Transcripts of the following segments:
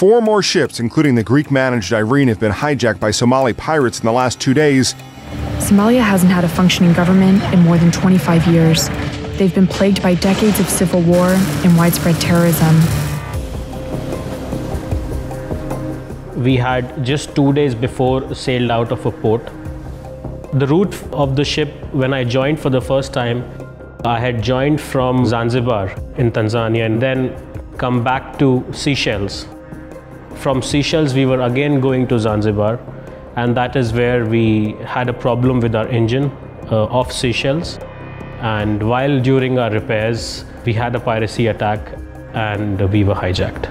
4 more ships, including the Greek-managed Irene, have been hijacked by Somali pirates in the last 2 days. Somalia hasn't had a functioning government in more than 25 years. They've been plagued by decades of civil war and widespread terrorism. We had just 2 days before sailed out of a port. The route of the ship, when I joined for the first time, I had joined from Zanzibar in Tanzania and then come back to Seychelles. From Seychelles, we were again going to Zanzibar, and that is where we had a problem with our engine off Seychelles. And while during our repairs, we had a piracy attack and we were hijacked.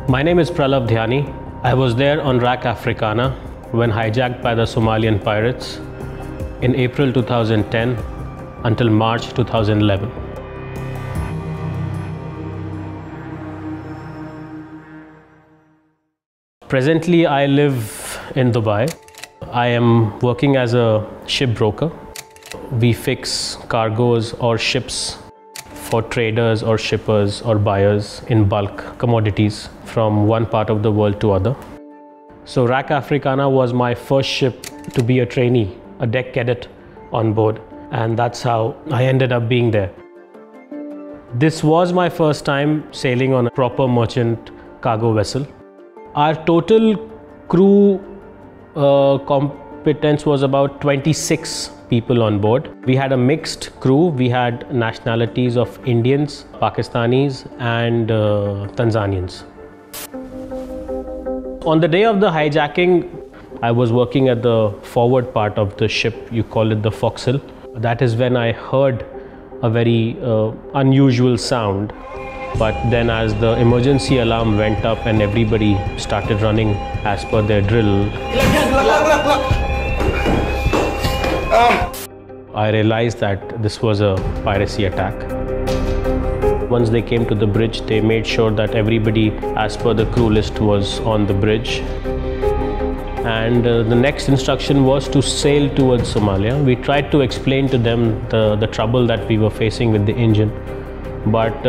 My name is Pralab Dhyani. I was there on RAC Africana when hijacked by the Somalian pirates in April 2010 until March 2011. Presently, I live in Dubai. I am working as a ship broker. We fix cargoes or ships for traders or shippers or buyers in bulk commodities from one part of the world to other. So RAC Africana was my first ship to be a trainee, a deck cadet on board, and that's how I ended up being there. This was my first time sailing on a proper merchant cargo vessel. Our total crew competence was about 26 people on board. We had a mixed crew. We had nationalities of Indians, Pakistanis and Tanzanians. On the day of the hijacking, I was working at the forward part of the ship. You call it the forecastle. That is when I heard a very unusual sound. But then as the emergency alarm went up and everybody started running as per their drill, I realized that this was a piracy attack. Once they came to the bridge, they made sure that everybody as per the crew list was on the bridge. And the next instruction was to sail towards Somalia. We tried to explain to them the trouble that we were facing with the engine, but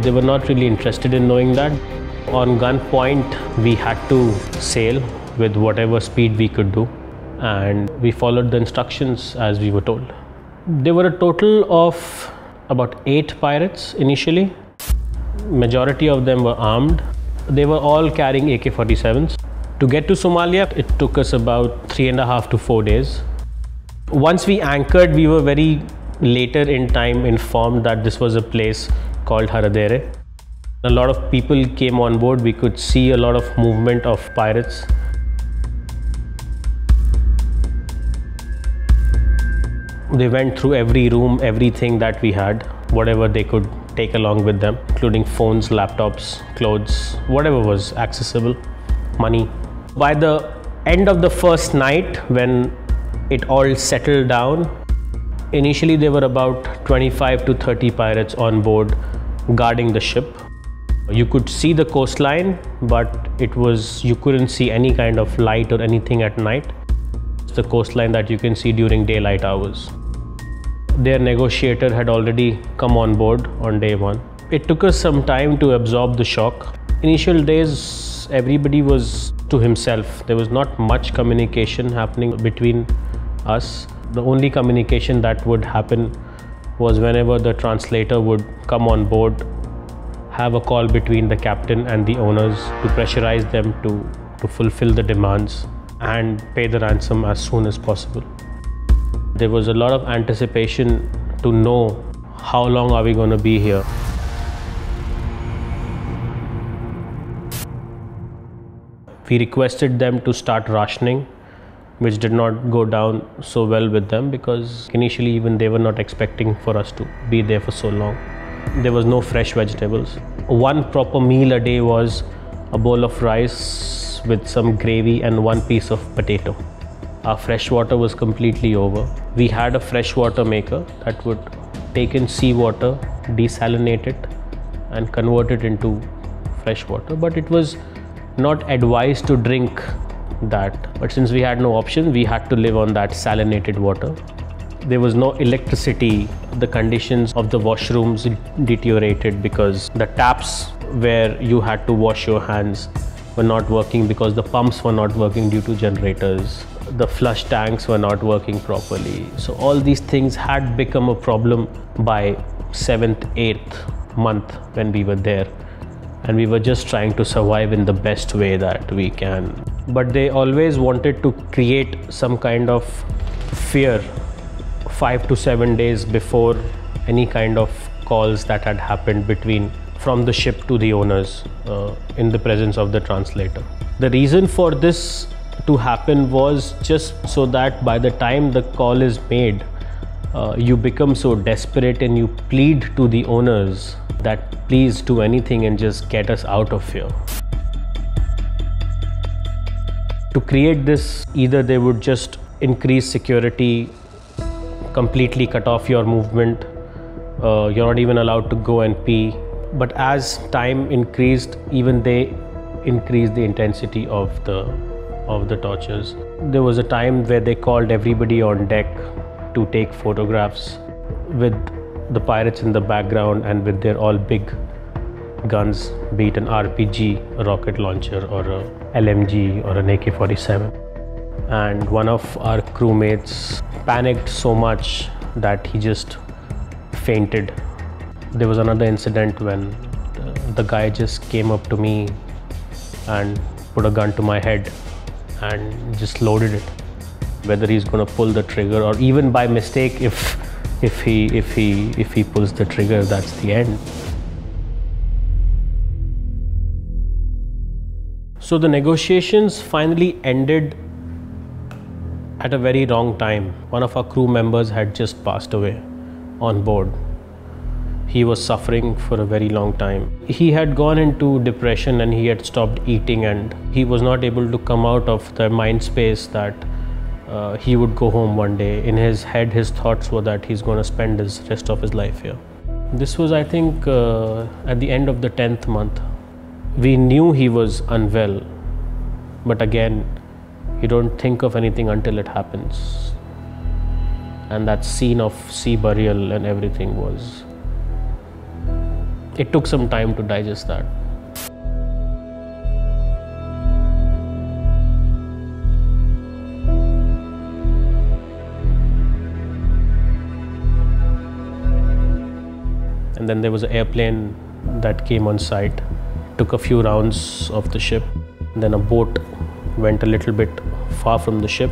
they were not really interested in knowing that. On gunpoint, we had to sail with whatever speed we could do, and we followed the instructions as we were told. There were a total of about 8 pirates initially. Majority of them were armed. They were all carrying AK-47s. To get to Somalia, it took us about 3.5 to 4 days. Once we anchored, we were very later in time informed that this was a place called Haradere. A lot of people came on board. We could see a lot of movement of pirates. They went through every room, everything that we had, whatever they could take along with them, including phones, laptops, clothes, whatever was accessible, money. By the end of the first night, when it all settled down, initially there were about 25 to 30 pirates on board guarding the ship. You could see the coastline, but you couldn't see any kind of light or anything at night. It's the coastline that you can see during daylight hours. Their negotiator had already come on board on day 1. It took us some time to absorb the shock. Initial days, everybody was to himself. There was not much communication happening between us. The only communication that would happen was whenever the translator would come on board, have a call between the captain and the owners to pressurize them to fulfill the demands and pay the ransom as soon as possible. There was a lot of anticipation to know how long are we going to be here. We requested them to start rationing, which did not go down so well with them because initially even they were not expecting for us to be there for so long. There was no fresh vegetables. One proper meal a day was a bowl of rice with some gravy and 1 piece of potato. Our fresh water was completely over. We had a freshwater maker that would take in seawater, desalinate it and convert it into fresh water, but it was not advised to drink that. But since we had no option, we had to live on that salinated water. There was no electricity. The conditions of the washrooms deteriorated because the taps where you had to wash your hands were not working because the pumps were not working due to generators. The flush tanks were not working properly. So all these things had become a problem by 7th, 8th month when we were there. And we were just trying to survive in the best way that we can. But they always wanted to create some kind of fear 5 to 7 days before any kind of calls that had happened from the ship to the owners in the presence of the translator. The reason for this to happen was just so that by the time the call is made, you become so desperate and you plead to the owners that please do anything and just get us out of here. To create this, either they would just increase security, completely cut off your movement, you're not even allowed to go and pee. But as time increased, even they increased the intensity of the tortures. There was a time where they called everybody on deck to take photographs with the pirates in the background and with their all big guns, be it an RPG, a rocket launcher, or a LMG or an AK-47. And one of our crewmates panicked so much that he just fainted. There was another incident when the guy just came up to me and put a gun to my head and just loaded it. Whether he's going to pull the trigger or even by mistake, if he pulls the trigger, that's the end. So the negotiations finally ended at a very wrong time. One of our crew members had just passed away on board. He was suffering for a very long time. He had gone into depression and he had stopped eating, and he was not able to come out of the mind space that he would go home one day. In his head, his thoughts were that he's going to spend the rest of his life here. This was, I think, at the end of the 10th month. We knew he was unwell, but again, you don't think of anything until it happens. And that scene of sea burial and everything was... It took some time to digest that. And then there was an airplane that came on site, took a few rounds of the ship. Then a boat went a little bit far from the ship.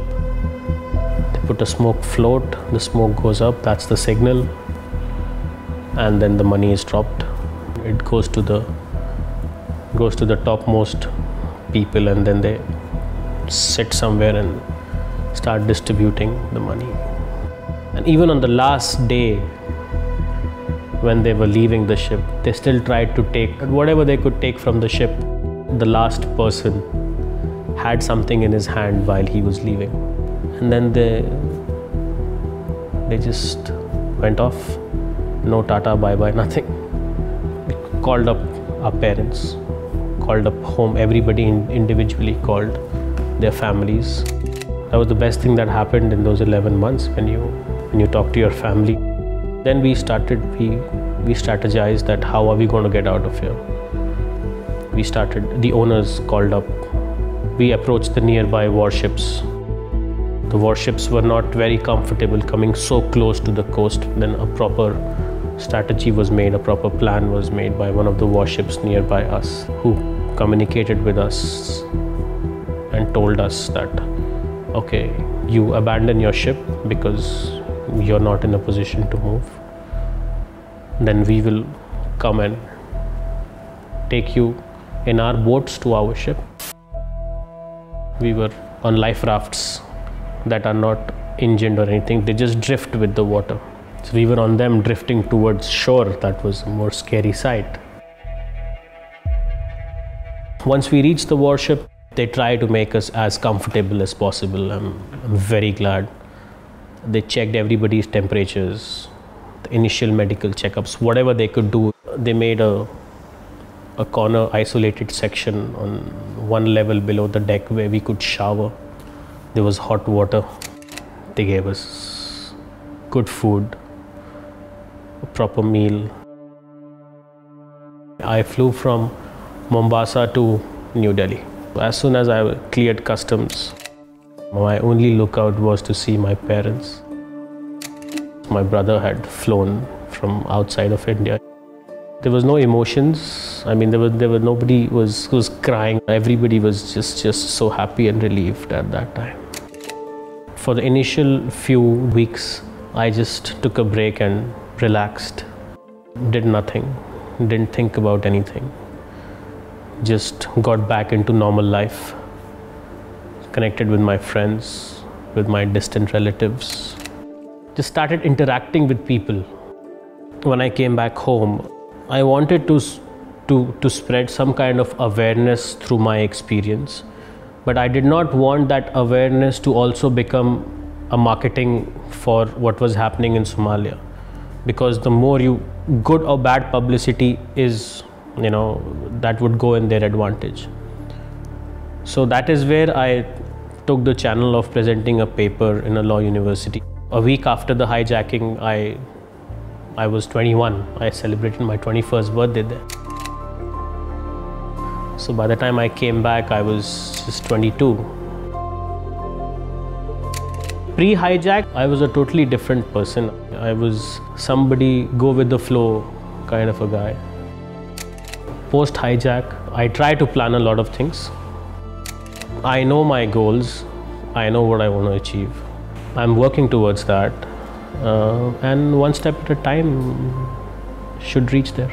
They put a smoke float, the smoke goes up, that's the signal. And then the money is dropped. It goes to the topmost people, and then they sit somewhere and start distributing the money. And even on the last day, when they were leaving the ship, they still tried to take whatever they could take from the ship. The last person had something in his hand while he was leaving. And then they just went off. No tata, bye-bye, nothing. Called up our parents, called up home, everybody individually called their families. That was the best thing that happened in those 11 months when you talk to your family. Then we strategized that how are we going to get out of here. The owners called up. We approached the nearby warships. The warships were not very comfortable coming so close to the coast. Then a proper strategy was made, a proper plan was made by one of the warships nearby us, who communicated with us and told us that, okay, you abandon your ship because you're not in a position to move. Then we will come and take you in our boats to our ship. We were on life rafts that are not engined or anything, they just drift with the water. So we were on them drifting towards shore. That was a more scary sight. Once we reached the warship, they tried to make us as comfortable as possible. I'm very glad. They checked everybody's temperatures, the initial medical checkups, whatever they could do. They made a corner isolated section on one level below the deck where we could shower. There was hot water. They gave us good food, a proper meal. I flew from Mombasa to New Delhi. As soon as I cleared customs, my only lookout was to see my parents. My brother had flown from outside of India. There was no emotions. I mean, there were nobody was crying. Everybody was just so happy and relieved at that time. For the initial few weeks, I just took a break and relaxed. Did nothing. Didn't think about anything. Just got back into normal life. Connected with my friends, with my distant relatives. Just started interacting with people. When I came back home, I wanted to spread some kind of awareness through my experience, but I did not want that awareness to also become a marketing for what was happening in Somalia, because the more good or bad publicity is, that would go in their advantage. So that is where I took the channel of presenting a paper in a law university. A week after the hijacking, I was 21. I celebrated my 21st birthday there. So by the time I came back, I was just 22. Pre-hijack, I was a totally different person. I was somebody go with the flow kind of a guy. Post-hijack, I try to plan a lot of things. I know my goals. I know what I want to achieve. I'm working towards that. And one step at a time should reach there.